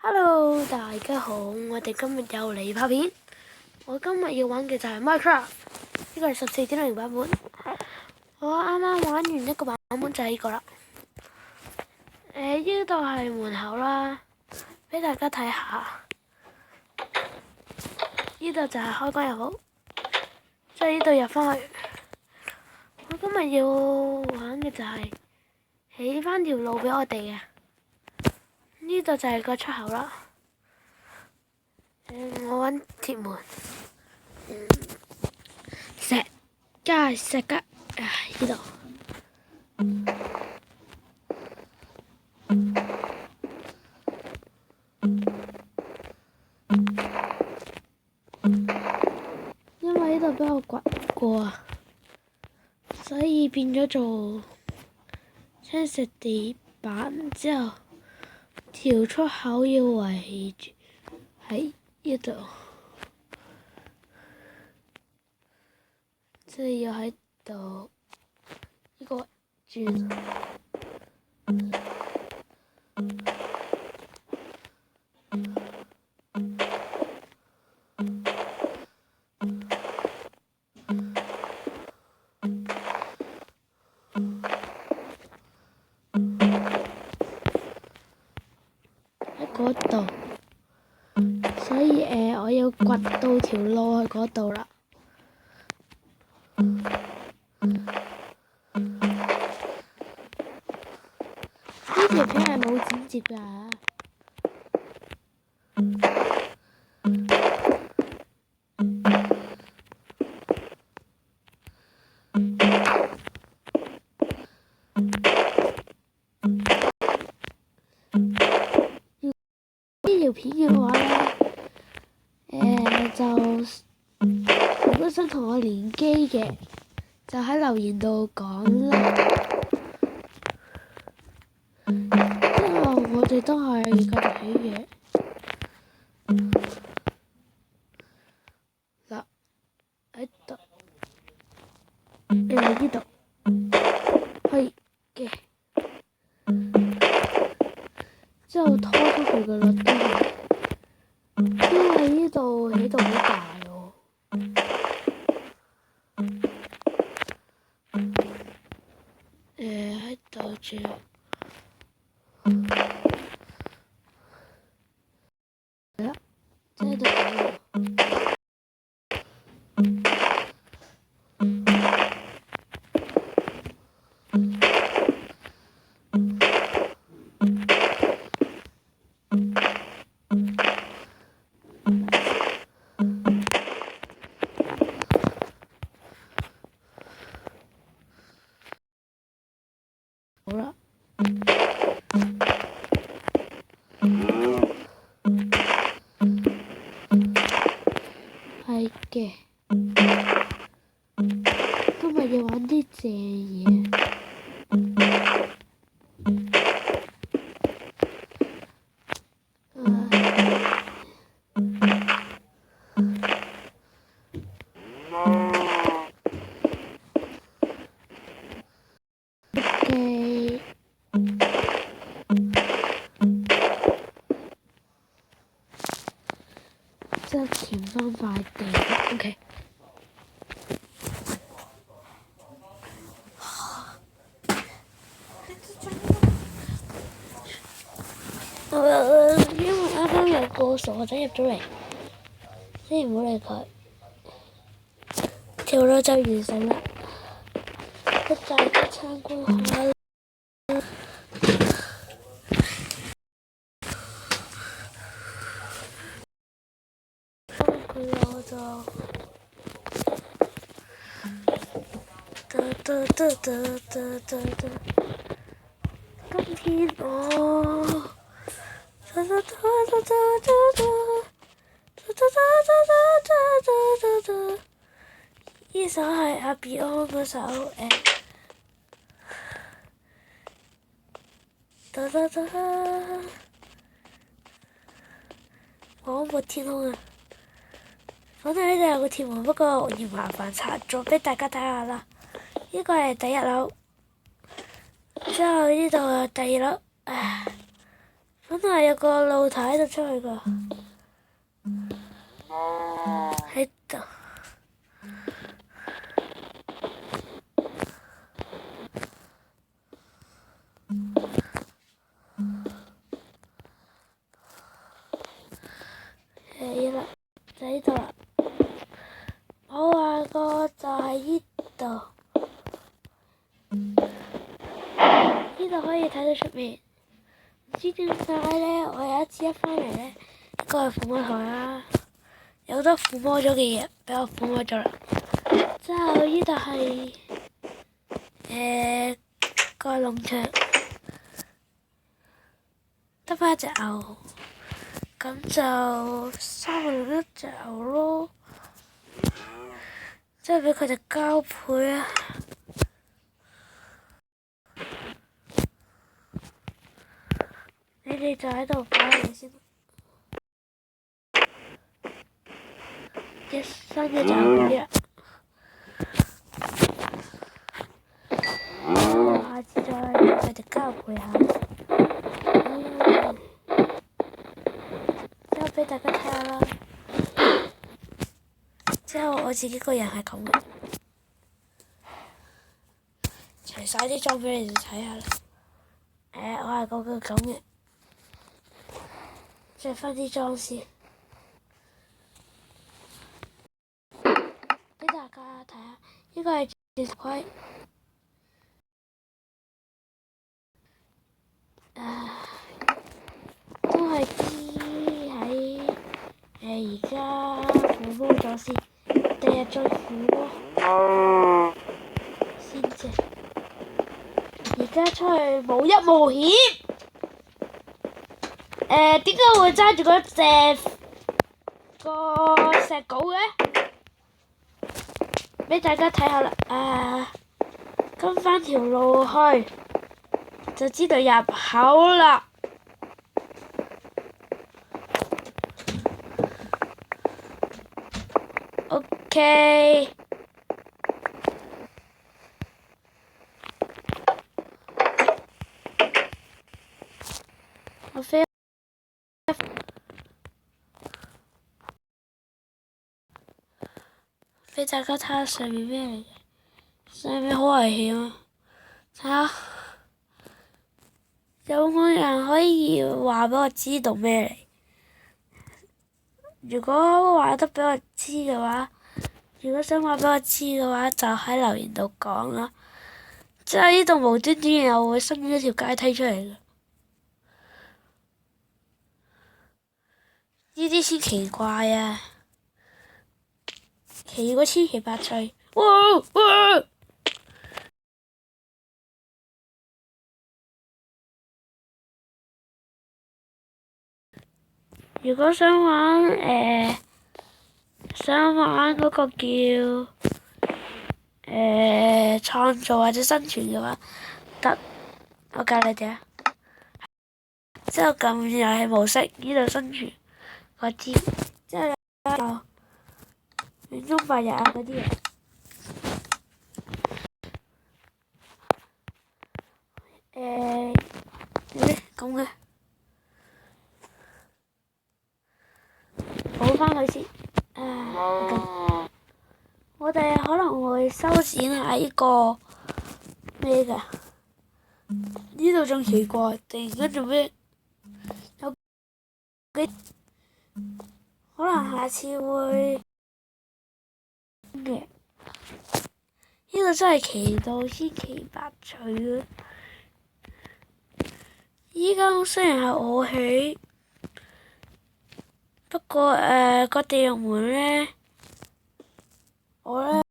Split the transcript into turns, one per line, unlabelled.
Hello，大家好，我哋今日又嚟拍片。我今日要玩嘅就係 Minecraft，呢個係14.0版本。我啱啱玩完一個版本就係呢個啦。呢度係門口啦，俾大家睇下。呢度就係開關入口，即係呢度入返去。我今日要玩嘅就係起返條路俾我哋嘅。呢度就係個出口啦。我揾鐵門，石加呢度。因為呢度俾我掘過啊，所以變咗做青石地板，之後條出口要圍住喺呢度，即係要喺度呢個轉。喺嗰度，所以我要掘到條路去嗰度啦。呢條片係冇剪接㗎。呢條片嘅話咧，如果想同我連機嘅，就喺留言度講啦。因為我哋都係繼續起嘢。嗱，喺度，呢度，係嘅。之後拖出去嘅啦，都係，因為呢度起到好大喎。喺度住。係啦，即係度。好啦，係嘅，今日要玩啲正嘢。即係填翻塊地 ，OK。因為啱啱有個傻仔入咗嚟，先唔好理佢。條路就完成啦，俾大家參觀下。我就今天我呢首係阿 Beyond 嗰首廣闊天空啊！反正呢度有個鐵門，不過要麻煩拆咗俾大家睇下啦。呢個係第1樓，之後呢度係第2樓，本來有個露台喺度出去㗎，喺度。係啦，就呢度啦。我話過就係呢度，呢度可以睇到出面。唔知點解咧，我有一次一返嚟咧，應該係撫摸台啦，有好多撫摸咗嘅嘢俾我撫摸咗啦。之後呢度係個農場，得返一隻牛，咁就生一隻牛咯，即係俾佢哋交配啊！你哋就喺度擺嚟先。生嘅就係呢啲啦，下次再俾佢哋交配下。之後俾大家睇下啦。之後我自己個人係咁嘅，除晒啲裝俾你哋睇下啦。我係個咁嘅，着翻啲裝先，俾大家睇下。呢個係電視櫃，都係知喺而家撫摸咗先，第日再撫摸先至。而家出去冒一冒險，點解會揸住嗰隻石稿嘅？俾大家睇下啦，跟翻條路去，就知道入口啦。OK。我飛俾大家睇下上面咩嚟嘅，上面好危險啊！睇下有冇人可以話俾我知道咩嚟？如果話得俾我知嘅話，如果想話俾我知嘅話，就喺留言度講啦。即係呢度無端端又會伸咗條階梯出嚟嘅，呢啲先奇怪啊！奇過千奇百趣。哇！如果想玩嗰個叫創造或者生存嘅話，得，我教你哋啊。之後撳遊戲模式，呢度生存嗰啲，之後有年終8日啊嗰啲嘢。咁嘅，補翻佢先。咁我哋可能會修剪下呢個咩㗎？呢度仲奇怪，突然間做咩？有幾可能下次會嘅。呢度真係奇到千奇百趣啊！依間屋雖然係我起，不過個地獄門咧，我咧。